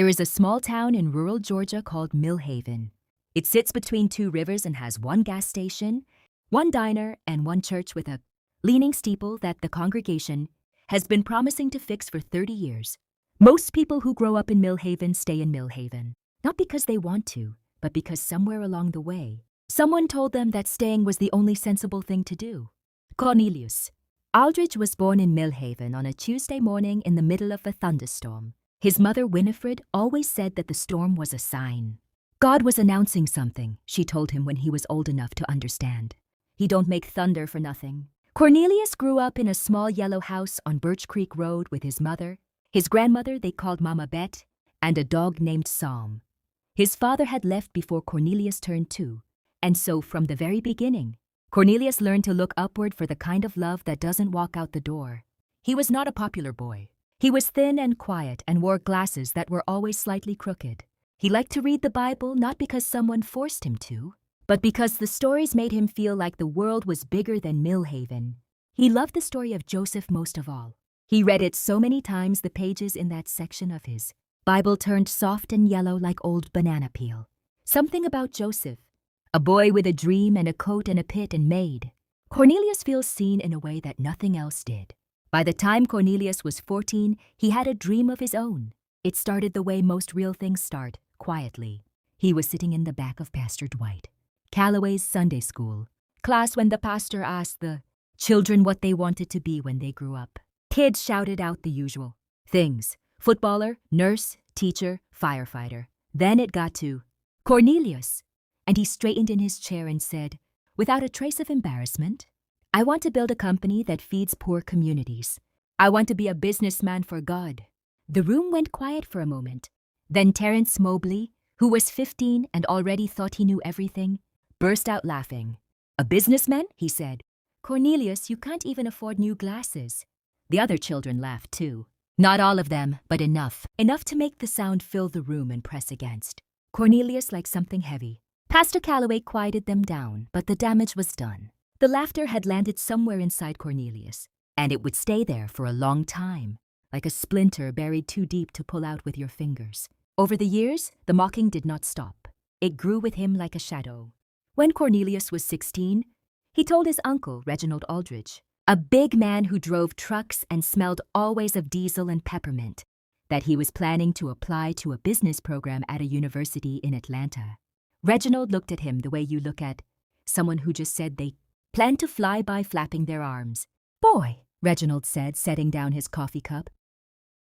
There is a small town in rural Georgia called Millhaven. It sits between two rivers and has one gas station, one diner, and one church with a leaning steeple that the congregation has been promising to fix for 30 years. Most people who grow up in Millhaven stay in Millhaven, not because they want to, but because somewhere along the way, someone told them that staying was the only sensible thing to do. Cornelius Aldridge was born in Millhaven on a Tuesday morning in the middle of a thunderstorm. His mother, Winifred, always said that the storm was a sign. God was announcing something, she told him when he was old enough to understand. He don't make thunder for nothing. Cornelius grew up in a small yellow house on Birch Creek Road with his mother, his grandmother they called Mama Bet, and a dog named Psalm. His father had left before Cornelius turned 2, and so from the very beginning, Cornelius learned to look upward for the kind of love that doesn't walk out the door. He was not a popular boy. He was thin and quiet and wore glasses that were always slightly crooked. He liked to read the Bible not because someone forced him to, but because the stories made him feel like the world was bigger than Millhaven. He loved the story of Joseph most of all. He read it so many times the pages in that section of his Bible turned soft and yellow like old banana peel. Something about Joseph, a boy with a dream and a coat and a pit and made Cornelius feels seen in a way that nothing else did. By the time Cornelius was 14, he had a dream of his own. It started the way most real things start, quietly. He was sitting in the back of Pastor Dwight Calloway's Sunday school class when the pastor asked the children what they wanted to be when they grew up. Kids shouted out the usual things: footballer, nurse, teacher, firefighter. Then it got to Cornelius, and he straightened in his chair and said, without a trace of embarrassment, "I want to build a company that feeds poor communities. I want to be a businessman for God." The room went quiet for a moment. Then Terrence Mobley, who was 15 and already thought he knew everything, burst out laughing. "A businessman?" he said. "Cornelius, you can't even afford new glasses." The other children laughed too. Not all of them, but enough. Enough to make the sound fill the room and press against Cornelius like something heavy. Pastor Calloway quieted them down, but the damage was done. The laughter had landed somewhere inside Cornelius, and it would stay there for a long time, like a splinter buried too deep to pull out with your fingers. Over the years, the mocking did not stop. It grew with him like a shadow. When Cornelius was 16, he told his uncle, Reginald Aldridge, a big man who drove trucks and smelled always of diesel and peppermint, that he was planning to apply to a business program at a university in Atlanta. Reginald looked at him the way you look at someone who just said they plan to fly by flapping their arms. "Boy," Reginald said, setting down his coffee cup,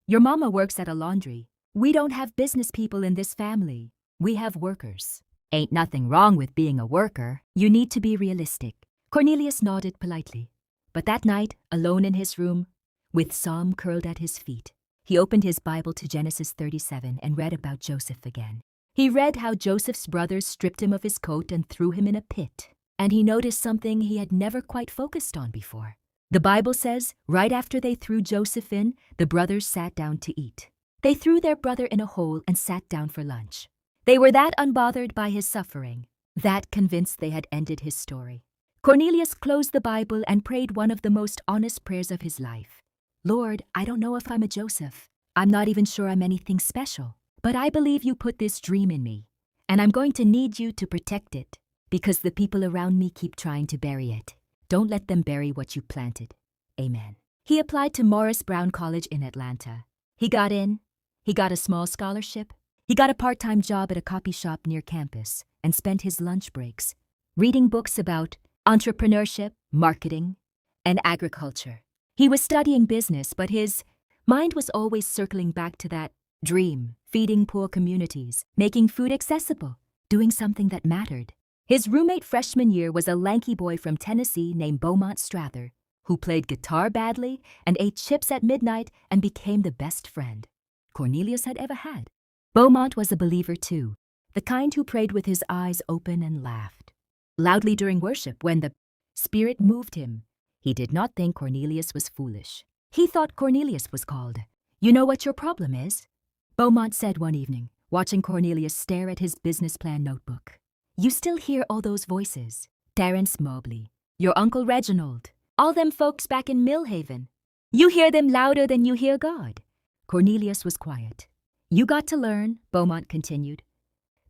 "your mama works at a laundry. We don't have business people in this family. We have workers. Ain't nothing wrong with being a worker. You need to be realistic." Cornelius nodded politely. But that night, alone in his room, with Psalm curled at his feet, he opened his Bible to Genesis 37 and read about Joseph again. He read how Joseph's brothers stripped him of his coat and threw him in a pit. And he noticed something he had never quite focused on before. The Bible says, right after they threw Joseph in, the brothers sat down to eat. They threw their brother in a hole and sat down for lunch. They were that unbothered by his suffering, that convinced they had ended his story. Cornelius closed the Bible and prayed one of the most honest prayers of his life. "Lord, I don't know if I'm a Joseph. I'm not even sure I'm anything special. But I believe you put this dream in me, and I'm going to need you to protect it, because the people around me keep trying to bury it. Don't let them bury what you planted. Amen." He applied to Morris Brown College in Atlanta. He got in. He got a small scholarship. He got a part-time job at a copy shop near campus and spent his lunch breaks reading books about entrepreneurship, marketing, and agriculture. He was studying business, but his mind was always circling back to that dream, feeding poor communities, making food accessible, doing something that mattered. His roommate freshman year was a lanky boy from Tennessee named Beaumont Strather, who played guitar badly and ate chips at midnight and became the best friend Cornelius had ever had. Beaumont was a believer too, the kind who prayed with his eyes open and laughed loudly during worship when the Spirit moved him. He did not think Cornelius was foolish. He thought Cornelius was called. "You know what your problem is?" Beaumont said one evening, watching Cornelius stare at his business plan notebook. "You still hear all those voices. Terrence Mobley, your Uncle Reginald, all them folks back in Millhaven. You hear them louder than you hear God." Cornelius was quiet. You got to learn, Beaumont continued,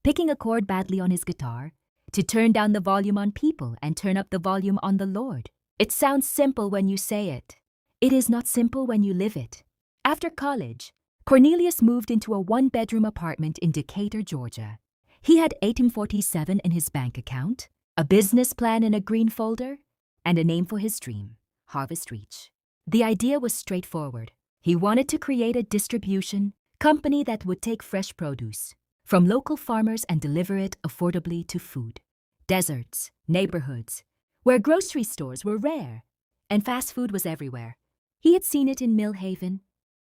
picking a chord badly on his guitar, to turn down the volume on people and turn up the volume on the Lord. It sounds simple when you say it. It is not simple when you live it. After college, Cornelius moved into a one-bedroom apartment in Decatur, Georgia. He had $1847 in his bank account, a business plan in a green folder, and a name for his dream, Harvest Reach. The idea was straightforward. He wanted to create a distribution company that would take fresh produce from local farmers and deliver it affordably to food. Deserts, neighborhoods, where grocery stores were rare and fast food was everywhere. He had seen it in Mill Haven.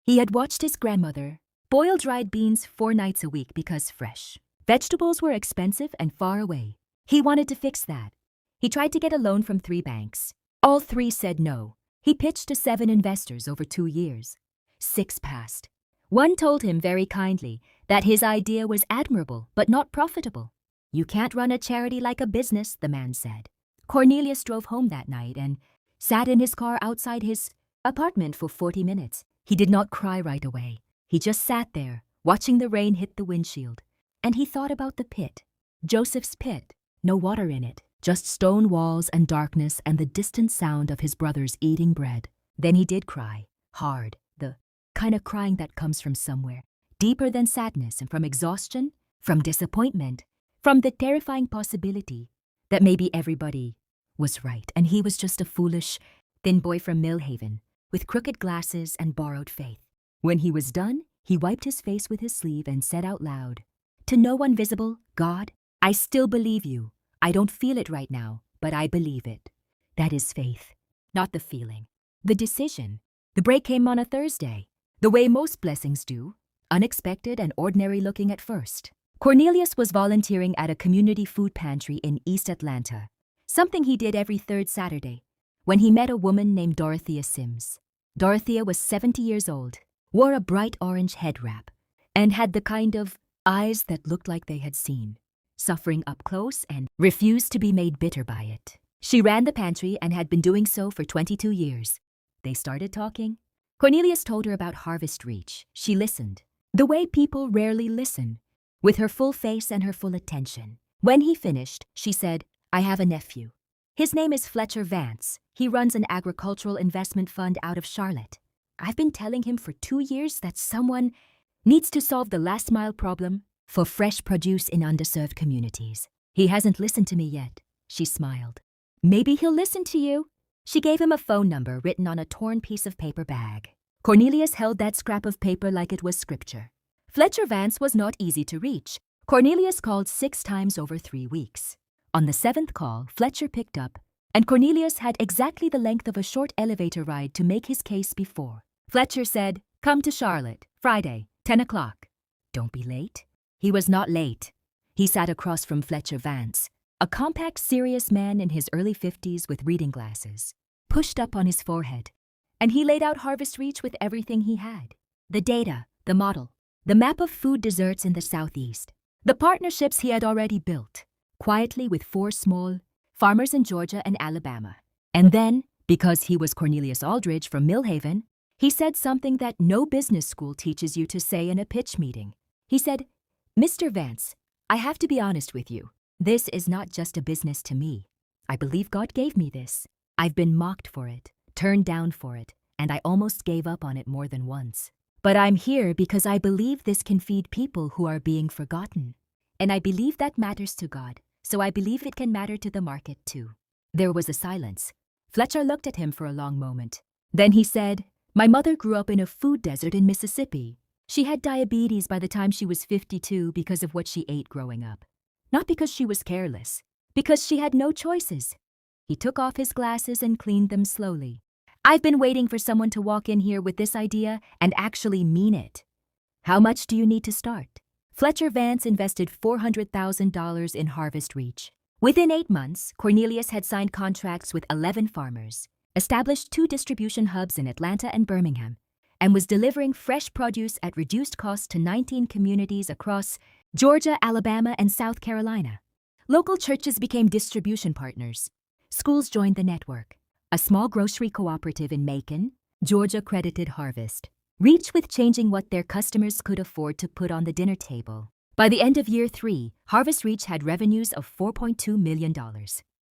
He had watched his grandmother boil dried beans 4 nights a week because fresh. Vegetables were expensive and far away. He wanted to fix that. He tried to get a loan from 3 banks. All 3 said no. He pitched to 7 investors over 2 years. 6 passed. One told him very kindly that his idea was admirable but not profitable. You can't run a charity like a business, the man said. Cornelius drove home that night and sat in his car outside his apartment for 40 minutes. He did not cry right away. He just sat there, watching the rain hit the windshield. And he thought about the pit. Joseph's pit. No water in it. Just stone walls and darkness and the distant sound of his brothers eating bread. Then he did cry. Hard. The kind of crying that comes from somewhere. Deeper than sadness and from exhaustion, from disappointment, from the terrifying possibility that maybe everybody was right and he was just a foolish, thin boy from Mill Haven with crooked glasses and borrowed faith. When he was done, he wiped his face with his sleeve and said out loud, "To no one visible, God, I still believe you. I don't feel it right now, but I believe it." That is faith, not the feeling. The decision. The break came on a Thursday, the way most blessings do, unexpected and ordinary looking at first. Cornelius was volunteering at a community food pantry in East Atlanta, something he did every 3rd Saturday, when he met a woman named Dorothea Sims. Dorothea was 70 years old, wore a bright orange head wrap, and had the kind of eyes that looked like they had seen, suffering up close and refused to be made bitter by it. She ran the pantry and had been doing so for 22 years. They started talking. Cornelius told her about Harvest Reach. She listened, the way people rarely listen, with her full face and her full attention. When he finished, she said, "I have a nephew. His name is Fletcher Vance. He runs an agricultural investment fund out of Charlotte. I've been telling him for 2 years that someone needs to solve the last mile problem for fresh produce in underserved communities. He hasn't listened to me yet." She smiled. "Maybe he'll listen to you." She gave him a phone number written on a torn piece of paper bag. Cornelius held that scrap of paper like it was scripture. Fletcher Vance was not easy to reach. Cornelius called 6 times over 3 weeks. On the 7th call, Fletcher picked up, and Cornelius had exactly the length of a short elevator ride to make his case before. Fletcher said, "Come to Charlotte, Friday, 10 o'clock. Don't be late." He was not late. He sat across from Fletcher Vance, a compact, serious man in his early 50s with reading glasses, pushed up on his forehead, and he laid out Harvest Reach with everything he had. The data, the model, the map of food deserts in the Southeast, the partnerships he had already built, quietly with 4 small farmers in Georgia and Alabama. And then, because he was Cornelius Aldridge from Mill Haven, he said something that no business school teaches you to say in a pitch meeting. He said, "Mr. Vance, I have to be honest with you. This is not just a business to me. I believe God gave me this. I've been mocked for it, turned down for it, and I almost gave up on it more than once. But I'm here because I believe this can feed people who are being forgotten. And I believe that matters to God, so I believe it can matter to the market too." There was a silence. Fletcher looked at him for a long moment. Then he said, "My mother grew up in a food desert in Mississippi. She had diabetes by the time she was 52 because of what she ate growing up. Not because she was careless, because she had no choices." He took off his glasses and cleaned them slowly. "I've been waiting for someone to walk in here with this idea and actually mean it. How much do you need to start?" Fletcher Vance invested $400,000 in Harvest Reach. Within 8 months, Cornelius had signed contracts with 11 farmers, established 2 distribution hubs in Atlanta and Birmingham, and was delivering fresh produce at reduced cost to 19 communities across Georgia, Alabama, and South Carolina. Local churches became distribution partners. Schools joined the network. A small grocery cooperative in Macon, Georgia credited Harvest. reach with changing what their customers could afford to put on the dinner table. By the end of year 3, Harvest Reach had revenues of $4.2 million.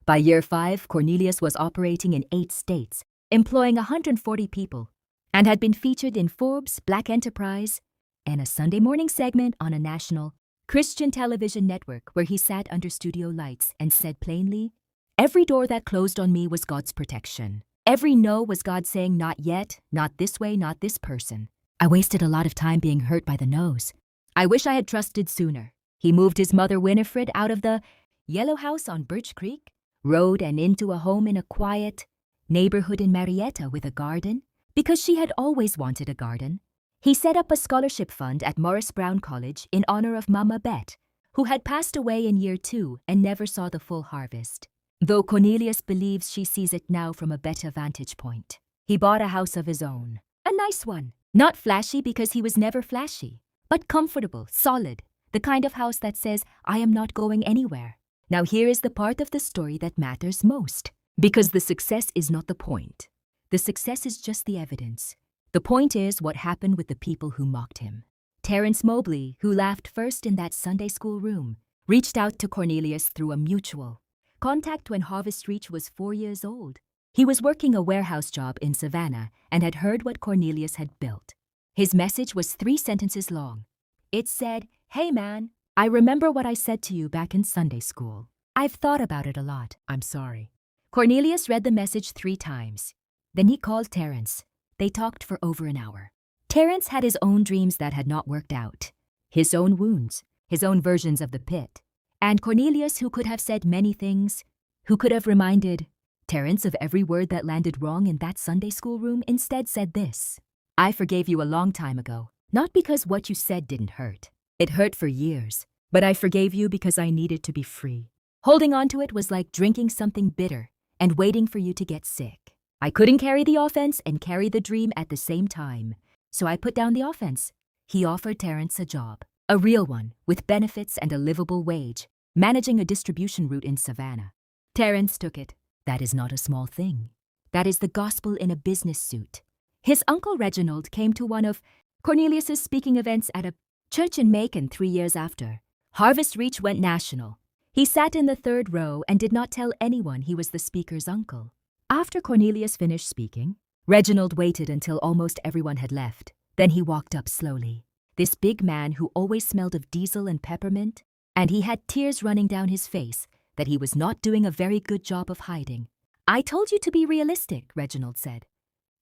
By year 5, Cornelius was operating in 8 states, employing 140 people, and had been featured in Forbes, Black Enterprise, and a Sunday morning segment on a national Christian television network where he sat under studio lights and said plainly, "Every door that closed on me was God's protection. Every no was God saying, not yet, not this way, not this person. I wasted a lot of time being hurt by the no's. I wish I had trusted sooner." He moved his mother Winifred out of the yellow house on Birch Creek Road and into a home in a quiet neighborhood in Marietta with a garden, because she had always wanted a garden. He set up a scholarship fund at Morris Brown College in honor of Mama Bet, who had passed away in year 2 and never saw the full harvest, though Cornelius believes she sees it now from a better vantage point. He bought a house of his own, a nice one, not flashy because he was never flashy, but comfortable, solid, the kind of house that says, "I am not going anywhere." Now here is the part of the story that matters most, because the success is not the point. The success is just the evidence. The point is what happened with the people who mocked him. Terrence Mobley, who laughed first in that Sunday school room, reached out to Cornelius through a mutual contact when Harvest Reach was 4 years old. He was working a warehouse job in Savannah and had heard what Cornelius had built. His message was 3 sentences long. It said, "Hey man, I remember what I said to you back in Sunday school. I've thought about it a lot. I'm sorry." Cornelius read the message 3 times. Then he called Terrence. They talked for over an hour. Terrence had his own dreams that had not worked out, his own wounds, his own versions of the pit. And Cornelius, who could have said many things, who could have reminded Terrence of every word that landed wrong in that Sunday school room, instead said this: "I forgave you a long time ago, not because what you said didn't hurt. It hurt for years, but I forgave you because I needed to be free. Holding on to it was like drinking something bitter and waiting for you to get sick. I couldn't carry the offense and carry the dream at the same time, so I put down the offense." He offered Terrence a job, a real one, with benefits and a livable wage, managing a distribution route in Savannah. Terrence took it. That is not a small thing. That is the gospel in a business suit. His uncle Reginald came to one of Cornelius's speaking events at a church in Macon 3 years after. Harvest Reach went national. He sat in the 3rd row and did not tell anyone he was the speaker's uncle. After Cornelius finished speaking, Reginald waited until almost everyone had left. Then he walked up slowly. This big man who always smelled of diesel and peppermint, and he had tears running down his face that he was not doing a very good job of hiding. "I told you to be realistic," Reginald said.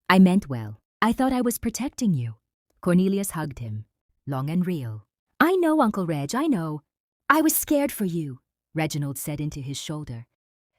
"I meant well. I thought I was protecting you." Cornelius hugged him, long and real. "I know, Uncle Reg, I know. I was scared for you," Reginald said into his shoulder.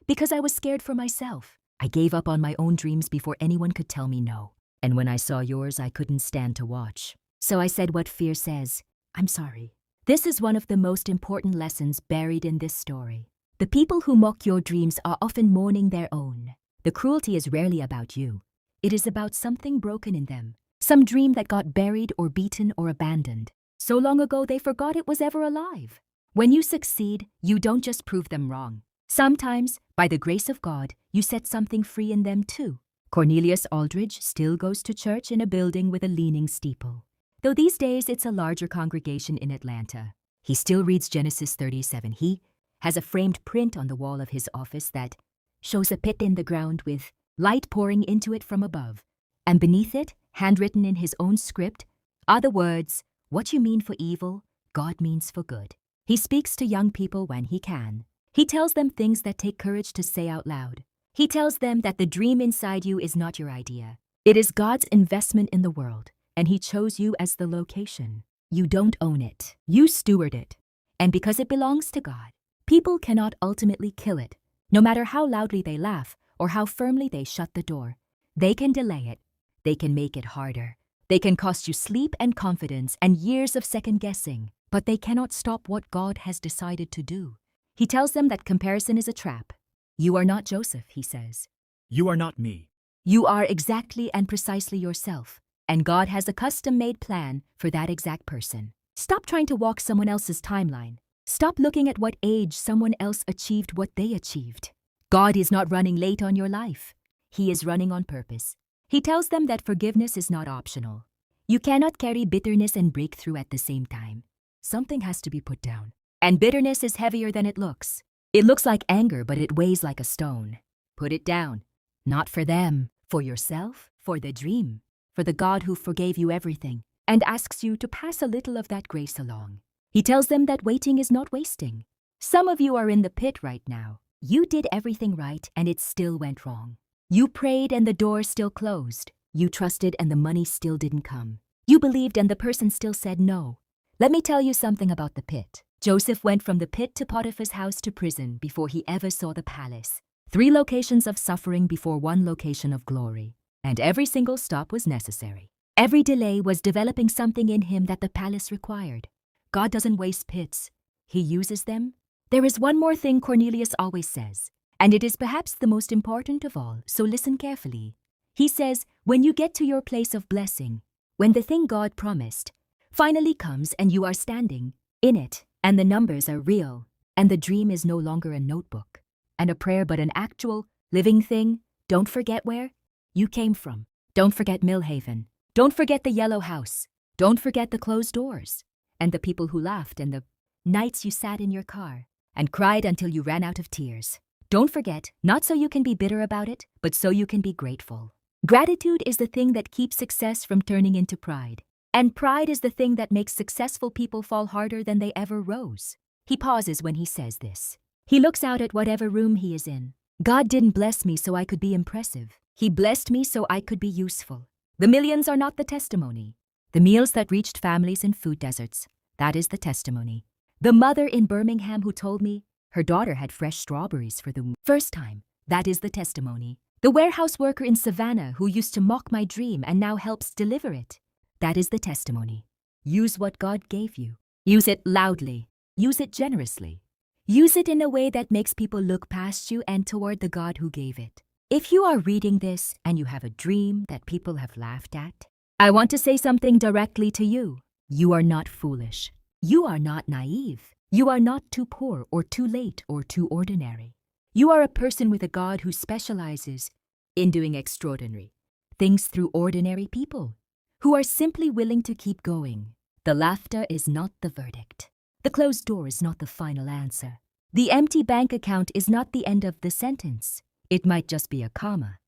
"Because I was scared for myself. I gave up on my own dreams before anyone could tell me no. And when I saw yours, I couldn't stand to watch. So I said what fear says. I'm sorry." This is one of the most important lessons buried in this story. The people who mock your dreams are often mourning their own. The cruelty is rarely about you. It is about something broken in them, some dream that got buried or beaten or abandoned. So long ago they forgot it was ever alive. When you succeed, you don't just prove them wrong. Sometimes, by the grace of God, you set something free in them too. Cornelius Aldridge still goes to church in a building with a leaning steeple, though these days it's a larger congregation in Atlanta. He still reads Genesis 37. He has a framed print on the wall of his office that shows a pit in the ground with light pouring into it from above. And beneath it, handwritten in his own script, are the words, "What you mean for evil, God means for good." He speaks to young people when he can. He tells them things that take courage to say out loud. He tells them that the dream inside you is not your idea. It is God's investment in the world, and He chose you as the location. You don't own it. You steward it. And because it belongs to God, people cannot ultimately kill it, no matter how loudly they laugh or how firmly they shut the door. They can delay it. They can make it harder. They can cost you sleep and confidence and years of second-guessing, but they cannot stop what God has decided to do. He tells them that comparison is a trap. You are not Joseph, he says. You are not me. You are exactly and precisely yourself, and God has a custom-made plan for that exact person. Stop trying to walk someone else's timeline. Stop looking at what age someone else achieved what they achieved. God is not running late on your life. He is running on purpose. He tells them that forgiveness is not optional. You cannot carry bitterness and breakthrough at the same time. Something has to be put down. And bitterness is heavier than it looks. It looks like anger, but it weighs like a stone. Put it down. Not for them, for yourself, for the dream, for the God who forgave you everything and asks you to pass a little of that grace along. He tells them that waiting is not wasting. Some of you are in the pit right now. You did everything right and it still went wrong. You prayed and the door still closed. You trusted and the money still didn't come. You believed and the person still said no. Let me tell you something about the pit. Joseph went from the pit to Potiphar's house to prison before he ever saw the palace. 3 locations of suffering before 1 location of glory. And every single stop was necessary. Every delay was developing something in him that the palace required. God doesn't waste pits. He uses them. There is one more thing Cornelius always says, and it is perhaps the most important of all, so listen carefully. He says, when you get to your place of blessing, when the thing God promised finally comes and you are standing in it, and the numbers are real, and the dream is no longer a notebook and a prayer but an actual, living thing, don't forget where you came from. Don't forget Millhaven. Don't forget the yellow house. Don't forget the closed doors and the people who laughed and the nights you sat in your car and cried until you ran out of tears. Don't forget, not so you can be bitter about it, but so you can be grateful. Gratitude is the thing that keeps success from turning into pride. And pride is the thing that makes successful people fall harder than they ever rose. He pauses when he says this. He looks out at whatever room he is in. God didn't bless me so I could be impressive. He blessed me so I could be useful. The millions are not the testimony. The meals that reached families in food deserts, that is the testimony. The mother in Birmingham who told me her daughter had fresh strawberries for the first time, that is the testimony. The warehouse worker in Savannah who used to mock my dream and now helps deliver it, that is the testimony. Use what God gave you. Use it loudly. Use it generously. Use it in a way that makes people look past you and toward the God who gave it. If you are reading this and you have a dream that people have laughed at, I want to say something directly to you. You are not foolish. You are not naive. You are not too poor or too late or too ordinary. You are a person with a God who specializes in doing extraordinary things through ordinary people who are simply willing to keep going. The laughter is not the verdict. The closed door is not the final answer. The empty bank account is not the end of the sentence. It might just be a comma.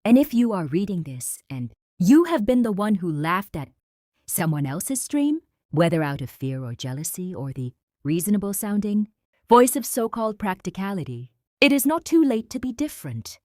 And if you are reading this and you have been the one who laughed at someone else's dream, whether out of fear or jealousy or the reasonable-sounding voice of so-called practicality, it is not too late to be different.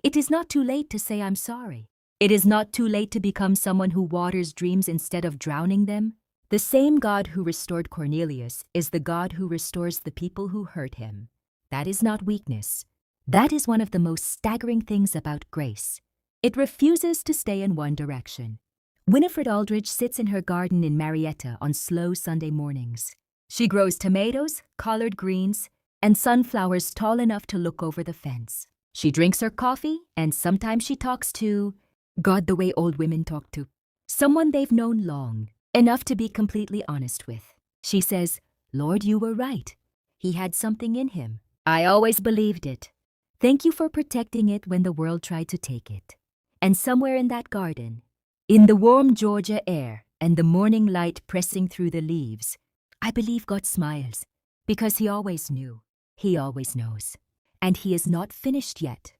It is not too late to say I'm sorry. It is not too late to become someone who waters dreams instead of drowning them. The same God who restored Cornelius is the God who restores the people who hurt him. That is not weakness. That is one of the most staggering things about grace. It refuses to stay in one direction. Winifred Aldridge sits in her garden in Marietta on slow Sunday mornings. She grows tomatoes, collard greens, and sunflowers tall enough to look over the fence. She drinks her coffee, and sometimes she talks to God the way old women talk to someone they've known long, enough to be completely honest with. She says, Lord, you were right. He had something in him. I always believed it. Thank you for protecting it when the world tried to take it. And somewhere in that garden, in the warm Georgia air and the morning light pressing through the leaves, I believe God smiles because he always knew. He always knows. And he is not finished yet.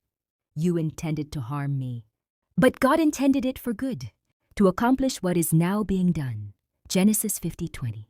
You intended to harm me, but God intended it for good, to accomplish what is now being done. Genesis 50:20.